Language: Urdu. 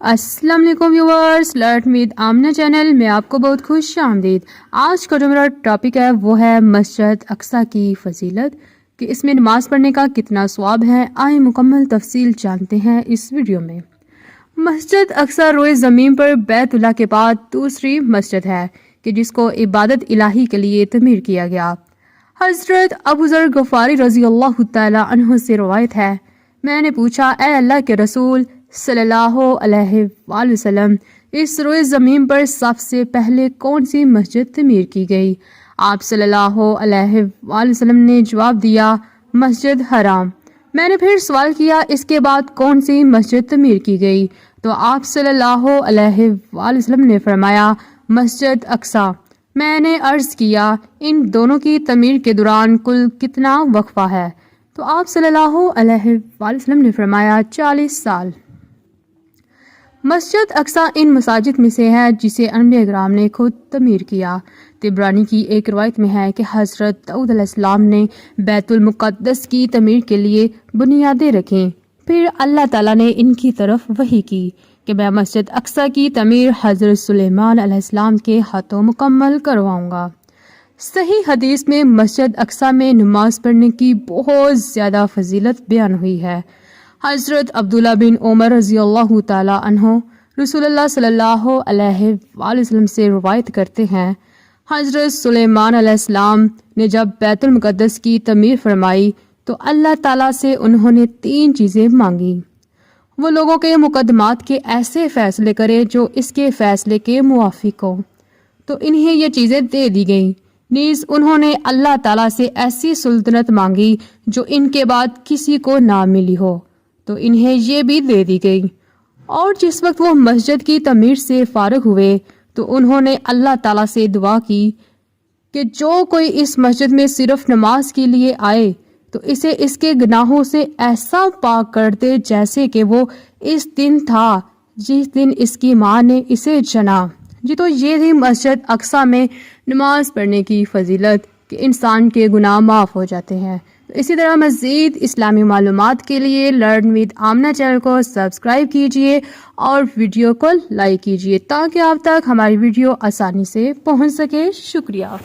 السلام علیکم viewers, learn with Amna channel میں آپ کو بہت خوش آمدید۔ آج کا جو میرا ٹاپک ہے وہ ہے مسجد اقصیٰ کی فضیلت، کہ اس میں نماز پڑھنے کا کتنا ثواب ہے۔ آئیں مکمل تفصیل جانتے ہیں اس ویڈیو میں۔ مسجد اقصیٰ روئے زمین پر بیت اللہ کے بعد دوسری مسجد ہے کہ جس کو عبادت الہی کے لیے تعمیر کیا گیا۔ حضرت ابو ذر غفاری رضی اللہ تعالی عنہ سے روایت ہے، میں نے پوچھا، اے اللہ کے رسول صلی اللہ علیہ وآلہ وسلم، اس روئے زمین پر سب سے پہلے کون سی مسجد تعمیر کی گئی؟ آپ صلی اللہ علیہ وآلہ وسلم نے جواب دیا، مسجد حرام۔ میں نے پھر سوال کیا، اس کے بعد کون سی مسجد تعمیر کی گئی؟ تو آپ صلی اللہ علیہ وآلہ وسلم نے فرمایا، مسجد اقصیٰ۔ میں نے عرض کیا، ان دونوں کی تعمیر کے دوران کل کتنا وقفہ ہے؟ تو آپ صلی اللہ علیہ وآلہ وسلم نے فرمایا، 40 سال۔ مسجد اقصیٰ ان مساجد میں سے ہے جسے انبیاء کرام نے خود تعمیر کیا۔ طبرانی کی ایک روایت میں ہے کہ حضرت داؤد علیہ السلام نے بیت المقدس کی تعمیر کے لیے بنیادیں رکھیں، پھر اللہ تعالیٰ نے ان کی طرف وحی کی کہ میں مسجد اقصیٰ کی تعمیر حضرت سلیمان علیہ السلام کے ہاتھوں مکمل کرواؤں گا۔ صحیح حدیث میں مسجد اقصیٰ میں نماز پڑھنے کی بہت زیادہ فضیلت بیان ہوئی ہے۔ حضرت عبداللہ بن عمر رضی اللہ تعالی عنہ رسول اللہ صلی اللہ علیہ وآلہ وسلم سے روایت کرتے ہیں، حضرت سلیمان علیہ السلام نے جب بیت المقدس کی تعمیر فرمائی تو اللہ تعالیٰ سے انہوں نے 3 چیزیں مانگی۔ وہ لوگوں کے مقدمات کے ایسے فیصلے کرے جو اس کے فیصلے کے موافق ہوں، تو انہیں یہ چیزیں دے دی گئیں۔ نیز انہوں نے اللہ تعالیٰ سے ایسی سلطنت مانگی جو ان کے بعد کسی کو نہ ملی ہو، تو انہیں یہ بھی دے دی گئی۔ اور جس وقت وہ مسجد کی تعمیر سے فارغ ہوئے تو انہوں نے اللہ تعالیٰ سے دعا کی کہ جو کوئی اس مسجد میں صرف نماز کے لیے آئے تو اسے اس کے گناہوں سے ایسا پاک کر دے جیسے کہ وہ اس دن تھا جس دن اس کی ماں نے اسے جنا۔ تو یہ تھی مسجد اقصیٰ میں نماز پڑھنے کی فضیلت کہ انسان کے گناہ معاف ہو جاتے ہیں۔ اسی طرح مزید اسلامی معلومات کے لیے لرن ود آمنہ چینل کو سبسکرائب کیجیے اور ویڈیو کو لائک کیجیے تاکہ آپ تک ہماری ویڈیو آسانی سے پہنچ سکے۔ شکریہ۔